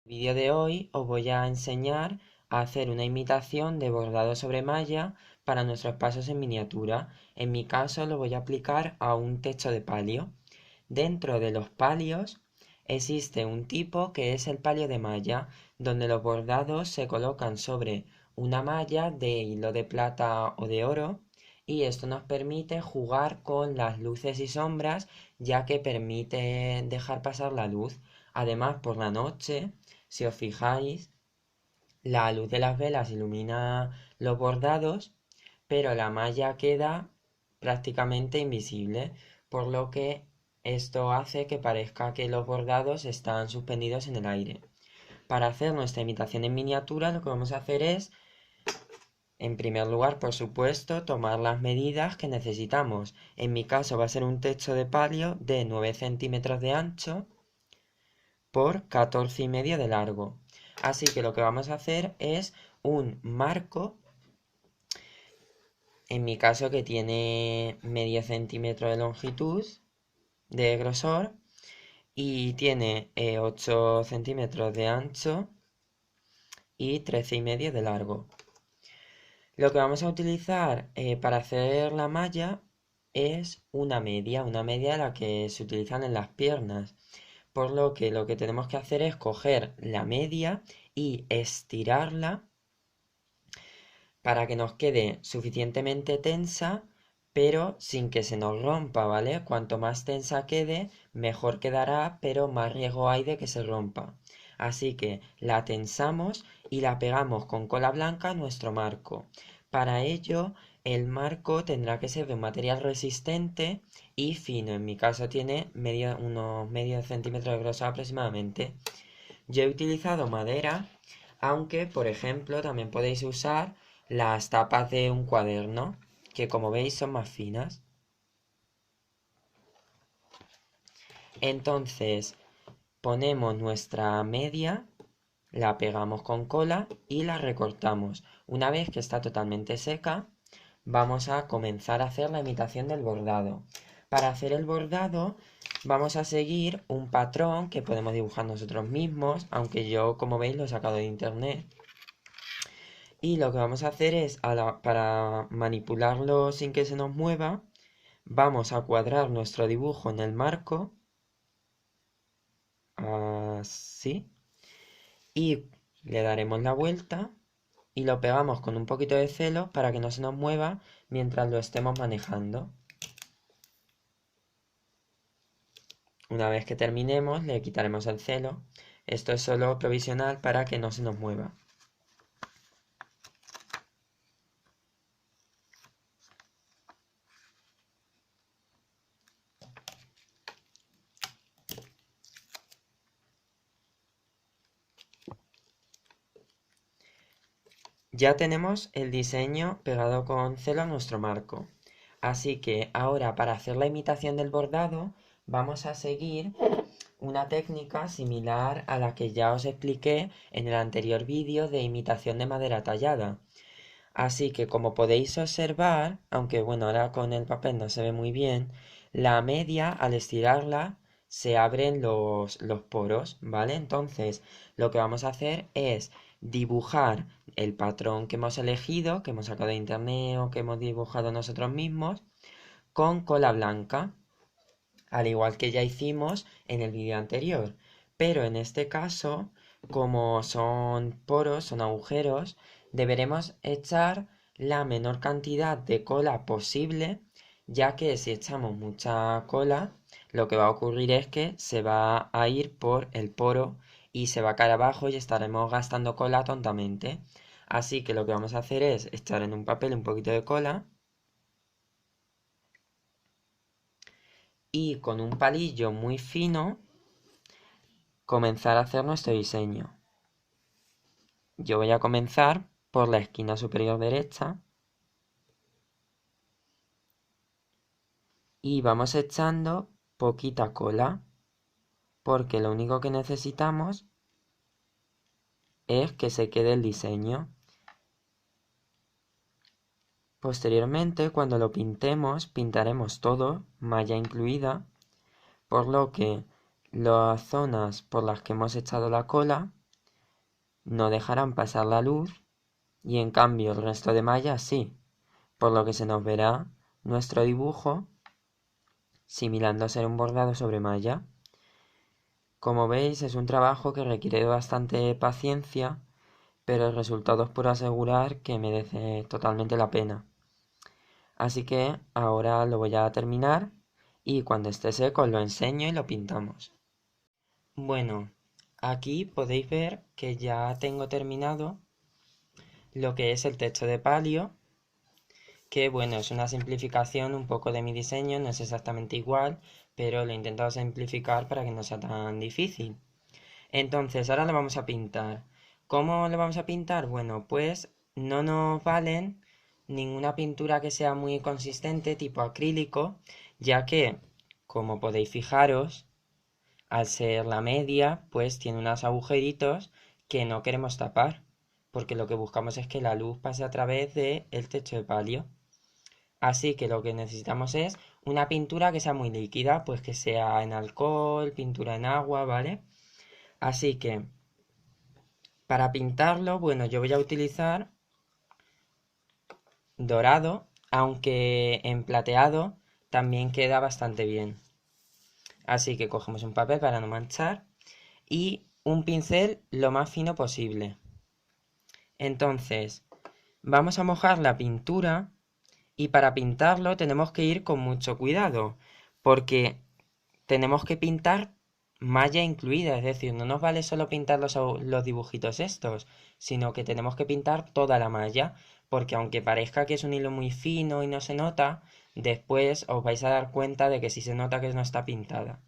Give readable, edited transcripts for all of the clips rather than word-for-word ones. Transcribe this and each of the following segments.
En el vídeo de hoy os voy a enseñar a hacer una imitación de bordado sobre malla para nuestros pasos en miniatura. En mi caso lo voy a aplicar a un techo de palio. Dentro de los palios existe un tipo que es el palio de malla, donde los bordados se colocan sobre una malla de hilo de plata o de oro y esto nos permite jugar con las luces y sombras, ya que permite dejar pasar la luz. Además, por la noche, si os fijáis, la luz de las velas ilumina los bordados, pero la malla queda prácticamente invisible, por lo que esto hace que parezca que los bordados están suspendidos en el aire. Para hacer nuestra imitación en miniatura, lo que vamos a hacer es, en primer lugar, por supuesto, tomar las medidas que necesitamos. En mi caso va a ser un techo de palio de 9 centímetros de ancho por 14,5 de largo. Así que lo que vamos a hacer es un marco, en mi caso que tiene medio centímetro de longitud, de grosor, y tiene 8 centímetros de ancho y 13,5 de largo. Lo que vamos a utilizar para hacer la malla es una media de la que se utilizan en las piernas. Por lo que tenemos que hacer es coger la media y estirarla para que nos quede suficientemente tensa, pero sin que se nos rompa, ¿vale? Cuanto más tensa quede, mejor quedará, pero más riesgo hay de que se rompa. Así que la tensamos y la pegamos con cola blanca a nuestro marco. Para ello, el marco tendrá que ser de un material resistente y fino. En mi caso tiene unos medio centímetro de grosor aproximadamente. Yo he utilizado madera, aunque por ejemplo también podéis usar las tapas de un cuaderno, que como veis son más finas. Entonces ponemos nuestra media, la pegamos con cola y la recortamos. Una vez que está totalmente seca, vamos a comenzar a hacer la imitación del bordado. Para hacer el bordado vamos a seguir un patrón que podemos dibujar nosotros mismos, aunque yo, como veis, lo he sacado de internet. Y lo que vamos a hacer es, para manipularlo sin que se nos mueva, vamos a cuadrar nuestro dibujo en el marco, así, y le daremos la vuelta y lo pegamos con un poquito de celo para que no se nos mueva mientras lo estemos manejando. Una vez que terminemos, le quitaremos el celo. Esto es solo provisional para que no se nos mueva. Ya tenemos el diseño pegado con celo a nuestro marco. Así que ahora, para hacer la imitación del bordado, vamos a seguir una técnica similar a la que ya os expliqué en el anterior vídeo de imitación de madera tallada. Así que, como podéis observar, aunque bueno, ahora con el papel no se ve muy bien, la media, al estirarla, se abren los poros, ¿vale? Entonces, lo que vamos a hacer es dibujar el patrón que hemos elegido, que hemos sacado de internet o que hemos dibujado nosotros mismos, con cola blanca, al igual que ya hicimos en el vídeo anterior. Pero en este caso, como son poros, son agujeros, deberemos echar la menor cantidad de cola posible, ya que si echamos mucha cola, lo que va a ocurrir es que se va a ir por el poro y se va a caer abajo y estaremos gastando cola tontamente. Así que lo que vamos a hacer es echar en un papel un poquito de cola y con un palillo muy fino comenzar a hacer nuestro diseño. Yo voy a comenzar por la esquina superior derecha y vamos echando poquita cola, porque lo único que necesitamos es que se quede el diseño. Posteriormente, cuando lo pintemos, pintaremos todo, malla incluida, por lo que las zonas por las que hemos echado la cola no dejarán pasar la luz y en cambio el resto de mallas sí, por lo que se nos verá nuestro dibujo simulando ser un bordado sobre malla. Como veis, es un trabajo que requiere bastante paciencia, pero el resultado os puedo asegurar que merece totalmente la pena. Así que ahora lo voy a terminar y cuando esté seco os lo enseño y lo pintamos. Bueno, aquí podéis ver que ya tengo terminado lo que es el techo de palio, que bueno, es una simplificación un poco de mi diseño, no es exactamente igual, pero lo he intentado simplificar para que no sea tan difícil. Entonces, ahora lo vamos a pintar. ¿Cómo lo vamos a pintar? Bueno, pues no nos valen ninguna pintura que sea muy consistente, tipo acrílico, ya que, como podéis fijaros, al ser la media, pues tiene unos agujeritos que no queremos tapar, porque lo que buscamos es que la luz pase a través del techo de palio. Así que lo que necesitamos es una pintura que sea muy líquida, pues que sea en alcohol, pintura en agua, ¿vale? Así que para pintarlo, bueno, yo voy a utilizar dorado, aunque en plateado también queda bastante bien. Así que cogemos un papel para no manchar y un pincel lo más fino posible. Entonces, vamos a mojar la pintura y para pintarlo tenemos que ir con mucho cuidado, porque tenemos que pintar malla incluida, es decir, no nos vale solo pintar los dibujitos estos, sino que tenemos que pintar toda la malla, porque aunque parezca que es un hilo muy fino y no se nota, después os vais a dar cuenta de que sí se nota que no está pintada.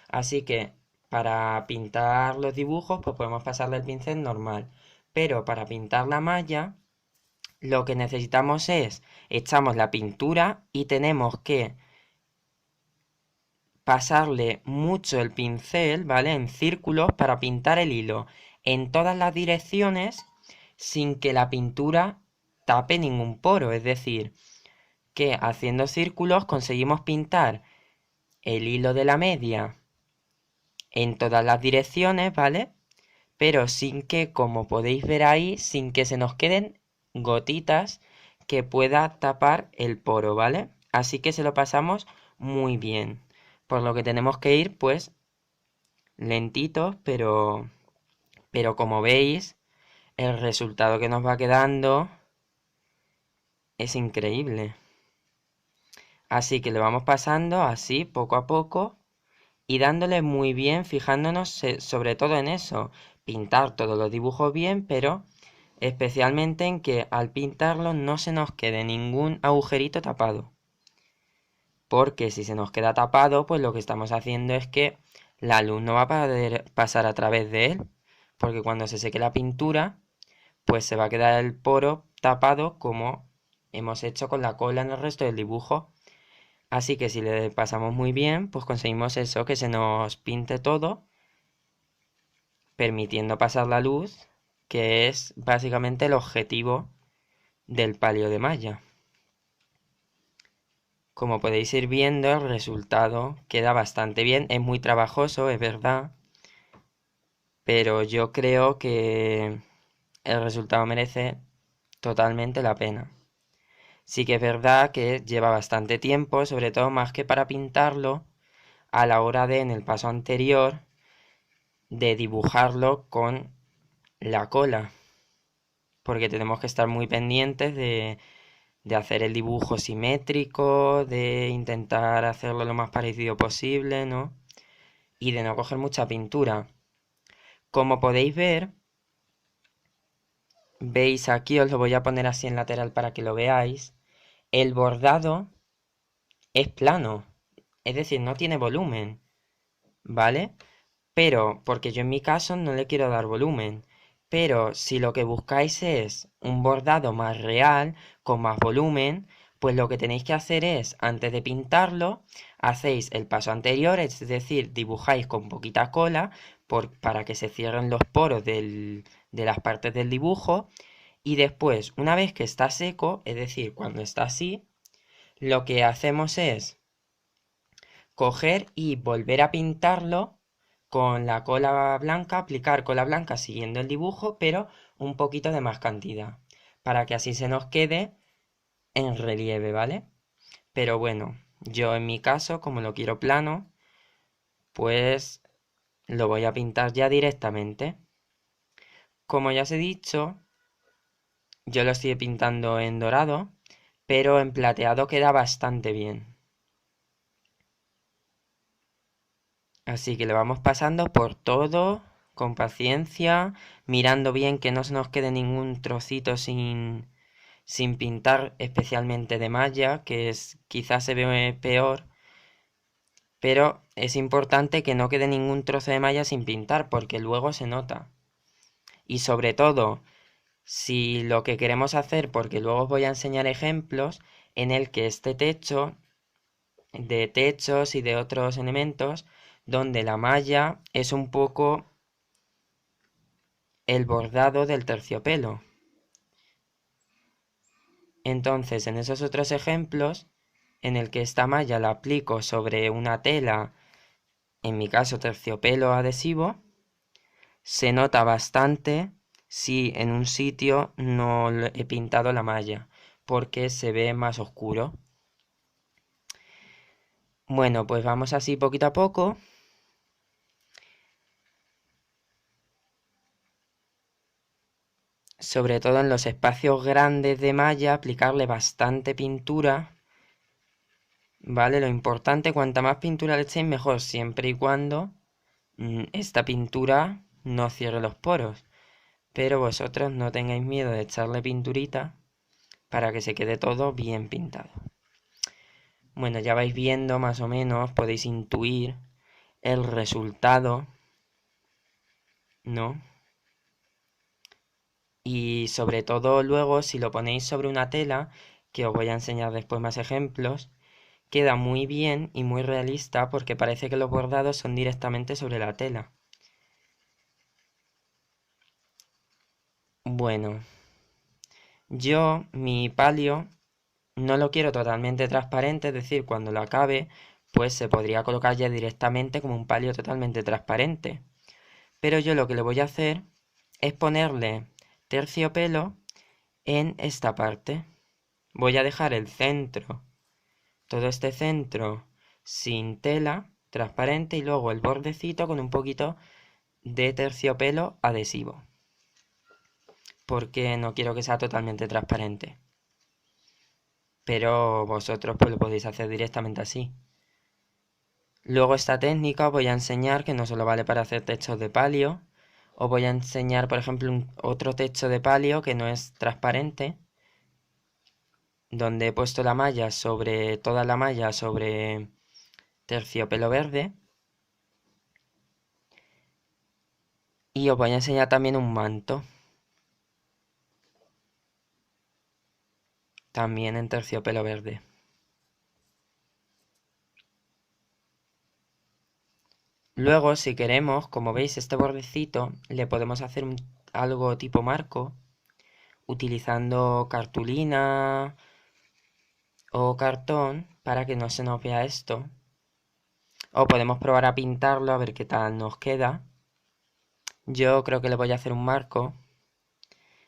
Así que para pintar los dibujos, pues podemos pasarle el pincel normal, pero para pintar la malla, lo que necesitamos es, echamos la pintura y tenemos que pasarle mucho el pincel, ¿vale? En círculos para pintar el hilo en todas las direcciones sin que la pintura tape ningún poro. Es decir, que haciendo círculos conseguimos pintar el hilo de la media en todas las direcciones, ¿vale? Pero sin que, como podéis ver ahí, sin que se nos queden gotitas que pueda tapar el poro, ¿vale? Así que se lo pasamos muy bien. Por lo que tenemos que ir, pues, lentitos, pero como veis, el resultado que nos va quedando es increíble. Así que lo vamos pasando así, poco a poco, y dándole muy bien, fijándonos sobre todo en eso, pintar todos los dibujos bien, pero especialmente en que al pintarlo no se nos quede ningún agujerito tapado. Porque si se nos queda tapado, pues lo que estamos haciendo es que la luz no va a poder pasar a través de él, porque cuando se seque la pintura, pues se va a quedar el poro tapado como hemos hecho con la cola en el resto del dibujo. Así que si le pasamos muy bien, pues conseguimos eso, que se nos pinte todo, permitiendo pasar la luz, que es básicamente el objetivo del palio de malla. Como podéis ir viendo, el resultado queda bastante bien. Es muy trabajoso, es verdad, pero yo creo que el resultado merece totalmente la pena. Sí que es verdad que lleva bastante tiempo, sobre todo más que para pintarlo, a la hora de, en el paso anterior, de dibujarlo con la cola, porque tenemos que estar muy pendientes de hacer el dibujo simétrico, de intentar hacerlo lo más parecido posible, ¿no? Y de no coger mucha pintura. Como podéis ver, veis aquí, os lo voy a poner así en lateral para que lo veáis, el bordado es plano, es decir, no tiene volumen, ¿vale? Pero, porque yo en mi caso no le quiero dar volumen. Pero si lo que buscáis es un bordado más real, con más volumen, pues lo que tenéis que hacer es, antes de pintarlo, hacéis el paso anterior, es decir, dibujáis con poquita cola para que se cierren los poros de las partes del dibujo. Y después, una vez que está seco, es decir, cuando está así, lo que hacemos es coger y volver a pintarlo con la cola blanca, aplicar cola blanca siguiendo el dibujo, pero un poquito de más cantidad, para que así se nos quede en relieve, ¿vale? Pero bueno, yo en mi caso, como lo quiero plano, pues lo voy a pintar ya directamente. Como ya os he dicho, yo lo estoy pintando en dorado, pero en plateado queda bastante bien. Así que lo vamos pasando por todo, con paciencia, mirando bien que no se nos quede ningún trocito sin pintar, especialmente de malla, que es quizás se ve peor, pero es importante que no quede ningún trozo de malla sin pintar, porque luego se nota. Y sobre todo, si lo que queremos hacer, porque luego os voy a enseñar ejemplos en el que este techo, de techos y de otros elementos, donde la malla es un poco el bordado del terciopelo. Entonces, en esos otros ejemplos, en el que esta malla la aplico sobre una tela, en mi caso terciopelo adhesivo, se nota bastante si en un sitio no he pintado la malla, porque se ve más oscuro. Bueno, pues vamos así poquito a poco. Sobre todo en los espacios grandes de malla, aplicarle bastante pintura. ¿Vale? Lo importante, cuanta más pintura le echéis, mejor, siempre y cuando esta pintura no cierre los poros. Pero vosotros no tengáis miedo de echarle pinturita para que se quede todo bien pintado. Bueno, ya vais viendo más o menos, podéis intuir el resultado, ¿no? Y sobre todo luego, si lo ponéis sobre una tela, que os voy a enseñar después más ejemplos, queda muy bien y muy realista porque parece que los bordados son directamente sobre la tela. Bueno, yo mi palio no lo quiero totalmente transparente, es decir, cuando lo acabe, pues se podría colocar ya directamente como un palio totalmente transparente. Pero yo lo que le voy a hacer es ponerle terciopelo en esta parte. Voy a dejar el centro, todo este centro sin tela transparente y luego el bordecito con un poquito de terciopelo adhesivo, porque no quiero que sea totalmente transparente. Pero vosotros pues lo podéis hacer directamente así. Luego esta técnica os voy a enseñar que no solo vale para hacer techos de palio. Os voy a enseñar, por ejemplo, otro techo de palio que no es transparente, donde he puesto la malla sobre toda la malla sobre terciopelo verde. Y os voy a enseñar también un manto, también en terciopelo verde. Luego, si queremos, como veis, este bordecito le podemos hacer algo tipo marco, utilizando cartulina o cartón para que no se nos vea esto. O podemos probar a pintarlo a ver qué tal nos queda. Yo creo que le voy a hacer un marco,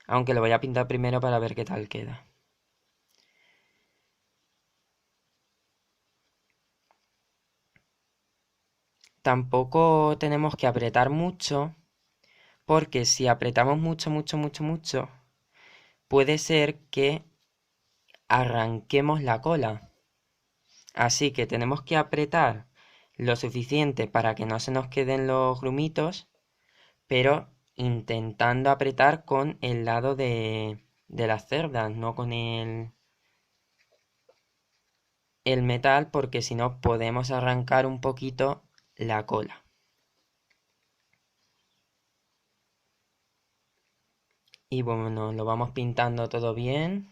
aunque lo voy a pintar primero para ver qué tal queda. Tampoco tenemos que apretar mucho, porque si apretamos mucho, puede ser que arranquemos la cola. Así que tenemos que apretar lo suficiente para que no se nos queden los grumitos, pero intentando apretar con el lado de las cerdas, no con el metal, porque si no podemos arrancar un poquito la cola. Y bueno, lo vamos pintando todo bien,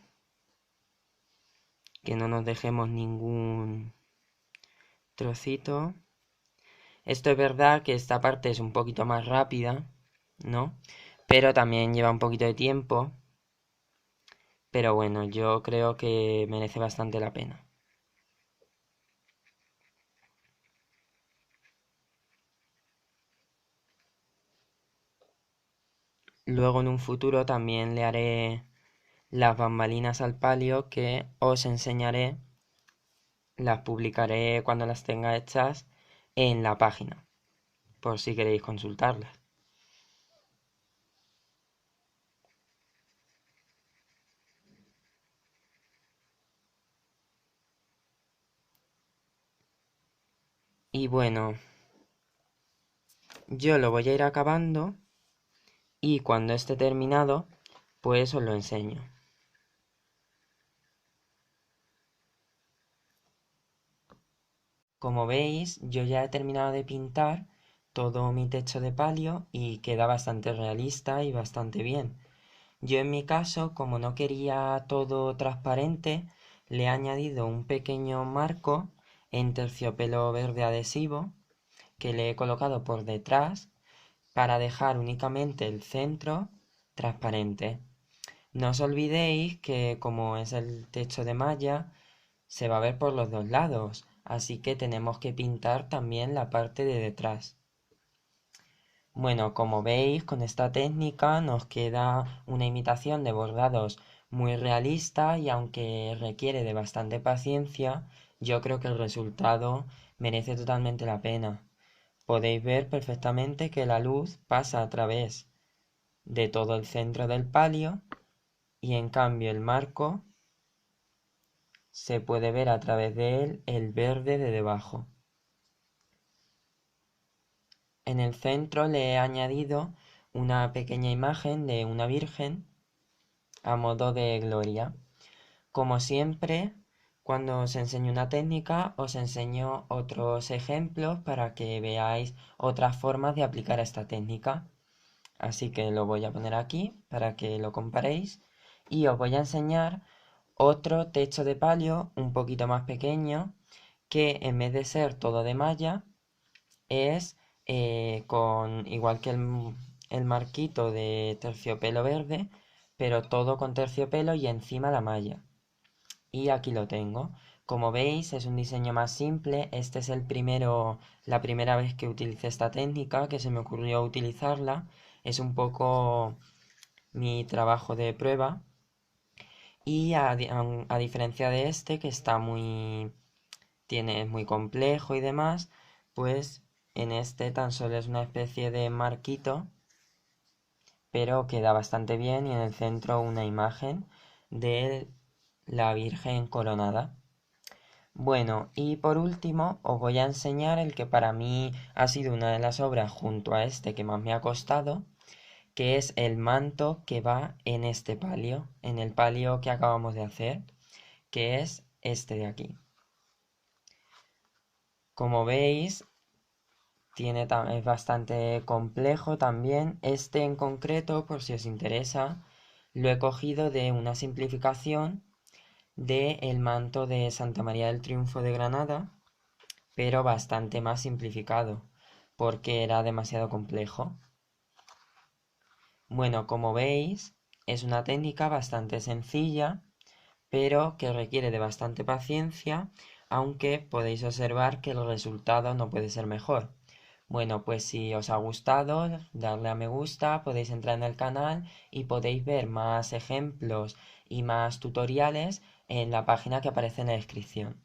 que no nos dejemos ningún trocito. Esto es verdad que esta parte es un poquito más rápida, ¿no? Pero también lleva un poquito de tiempo. Pero bueno, yo creo que merece bastante la pena. Luego en un futuro también le haré las bambalinas al palio que os enseñaré, las publicaré cuando las tenga hechas en la página, por si queréis consultarlas. Y bueno, yo lo voy a ir acabando y cuando esté terminado, pues os lo enseño. Como veis, yo ya he terminado de pintar todo mi techo de palio y queda bastante realista y bastante bien. Yo en mi caso, como no quería todo transparente, le he añadido un pequeño marco en terciopelo verde adhesivo que le he colocado por detrás para dejar únicamente el centro transparente. No os olvidéis que como es el techo de malla, se va a ver por los dos lados, así que tenemos que pintar también la parte de detrás. Bueno, como veis, con esta técnica nos queda una imitación de bordados muy realista y aunque requiere de bastante paciencia, yo creo que el resultado merece totalmente la pena. Podéis ver perfectamente que la luz pasa a través de todo el centro del palio y en cambio el marco se puede ver a través de él el verde de debajo. En el centro le he añadido una pequeña imagen de una virgen a modo de gloria. Como siempre, cuando os enseño una técnica, os enseño otros ejemplos para que veáis otras formas de aplicar esta técnica. Así que lo voy a poner aquí para que lo comparéis y os voy a enseñar otro techo de palio un poquito más pequeño que en vez de ser todo de malla es con igual que el marquito de terciopelo verde, pero todo con terciopelo y encima la malla. Y aquí lo tengo. Como veis es un diseño más simple. Este es la primera vez que utilicé esta técnica, que se me ocurrió utilizarla. Es un poco mi trabajo de prueba. Y a diferencia de este, que está es muy complejo y demás, pues en este tan solo es una especie de marquito, pero queda bastante bien y en el centro una imagen de la Virgen coronada. Bueno, y por último os voy a enseñar el que para mí ha sido una de las obras junto a este que más me ha costado, que es el manto que va en este palio, en el palio que acabamos de hacer, que es este de aquí. Como veis, es bastante complejo también. Este en concreto, por si os interesa, lo he cogido de una simplificación de el manto de Santa María del Triunfo de Granada, pero bastante más simplificado, porque era demasiado complejo. Bueno, como veis, es una técnica bastante sencilla, pero que requiere de bastante paciencia, aunque podéis observar que el resultado no puede ser mejor. Bueno, pues si os ha gustado, darle a me gusta, podéis entrar en el canal y podéis ver más ejemplos y más tutoriales en la página que aparece en la descripción.